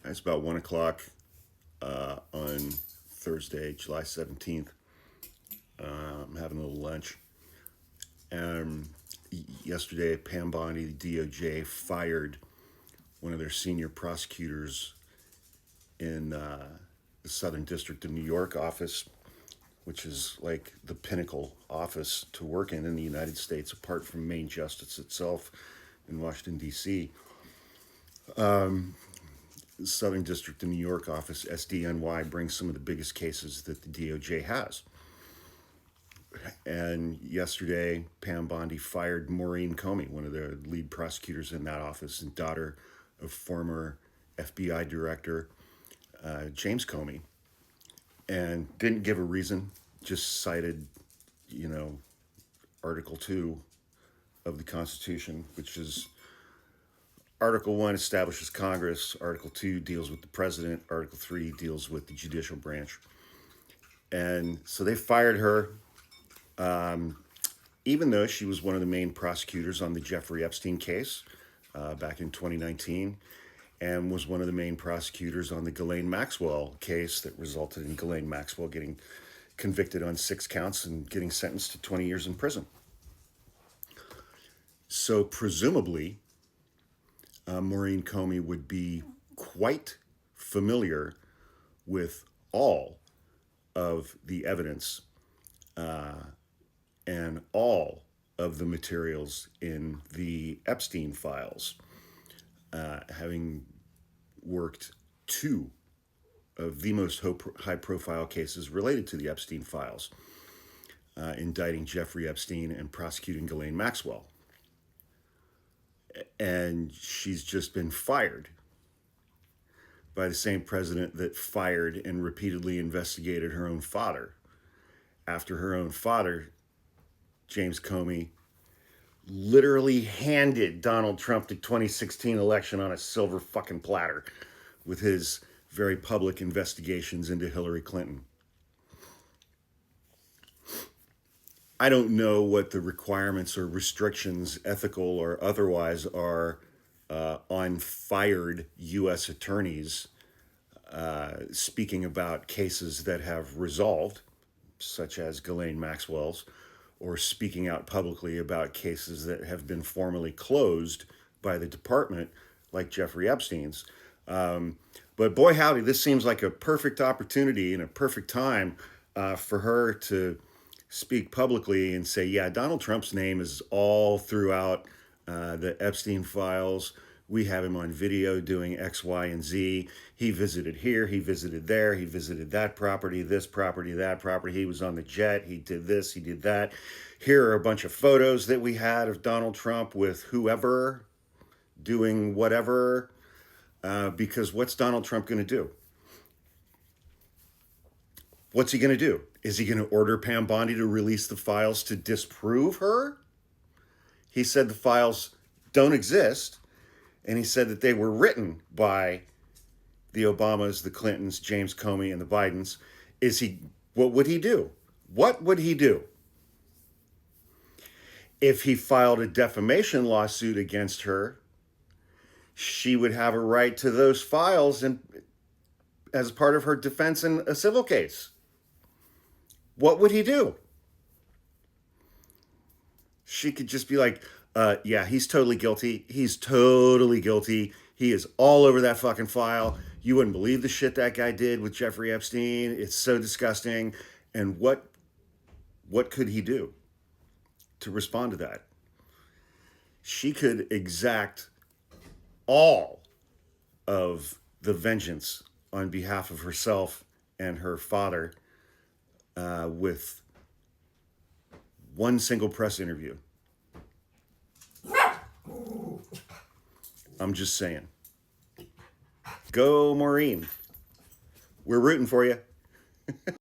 It's about 1 o'clock on Thursday, July 17th. I'm having a little lunch. Yesterday, Pam Bondi, the DOJ, fired one of their senior prosecutors in the Southern District of New York office, which is like the pinnacle office to work in the United States, apart from Main Justice itself in Washington, D.C. Southern District of New York office, SDNY, brings some of the biggest cases that the DOJ has. And yesterday, Pam Bondi fired Maurene Comey, one of the lead prosecutors in that office and daughter of former FBI Director James Comey, and didn't give a reason, just cited, Article 2 of the Constitution, which is Article 1 establishes Congress, Article 2 deals with the president, Article 3 deals with the judicial branch. And so they fired her, even though she was one of the main prosecutors on the Jeffrey Epstein case back in 2019, and was one of the main prosecutors on the Ghislaine Maxwell case that resulted in Ghislaine Maxwell getting convicted on 6 counts and getting sentenced to 20 years in prison. So presumably, Maurene Comey would be quite familiar with all of the evidence and all of the materials in the Epstein files, having worked 2 of the most high-profile cases related to the Epstein files, indicting Jeffrey Epstein and prosecuting Ghislaine Maxwell. And she's just been fired by the same president that fired and repeatedly investigated her own father, after her own father, James Comey, literally handed Donald Trump the 2016 election on a silver fucking platter with his very public investigations into Hillary Clinton. I don't know what the requirements or restrictions, ethical or otherwise, are on fired U.S. attorneys speaking about cases that have resolved, such as Ghislaine Maxwell's, or speaking out publicly about cases that have been formally closed by the department, like Jeffrey Epstein's. But boy, howdy, this seems like a perfect opportunity and a perfect time for her to speak publicly and say, yeah, Donald Trump's name is all throughout the Epstein files. We have him on video doing X, Y, and Z. He visited here, he visited there, he visited that property, this property, that property. He was on the jet, he did this, he did that. Here are a bunch of photos that we had of Donald Trump with whoever doing whatever, because what's Donald Trump going to do? What's he going to do? Is he going to order Pam Bondi to release the files to disprove her? He said the files don't exist, and he said that they were written by the Obamas, the Clintons, James Comey, and the Bidens. What would he do? What would he do? If he filed a defamation lawsuit against her, she would have a right to those files and as part of her defense in a civil case. What would he do? She could just be like, yeah, he's totally guilty. He's totally guilty. He is all over that fucking file. You wouldn't believe the shit that guy did with Jeffrey Epstein. It's so disgusting. And what could he do to respond to that? She could exact all of the vengeance on behalf of herself and her father with one single press interview. I'm just saying. Go, Maureen. We're rooting for you.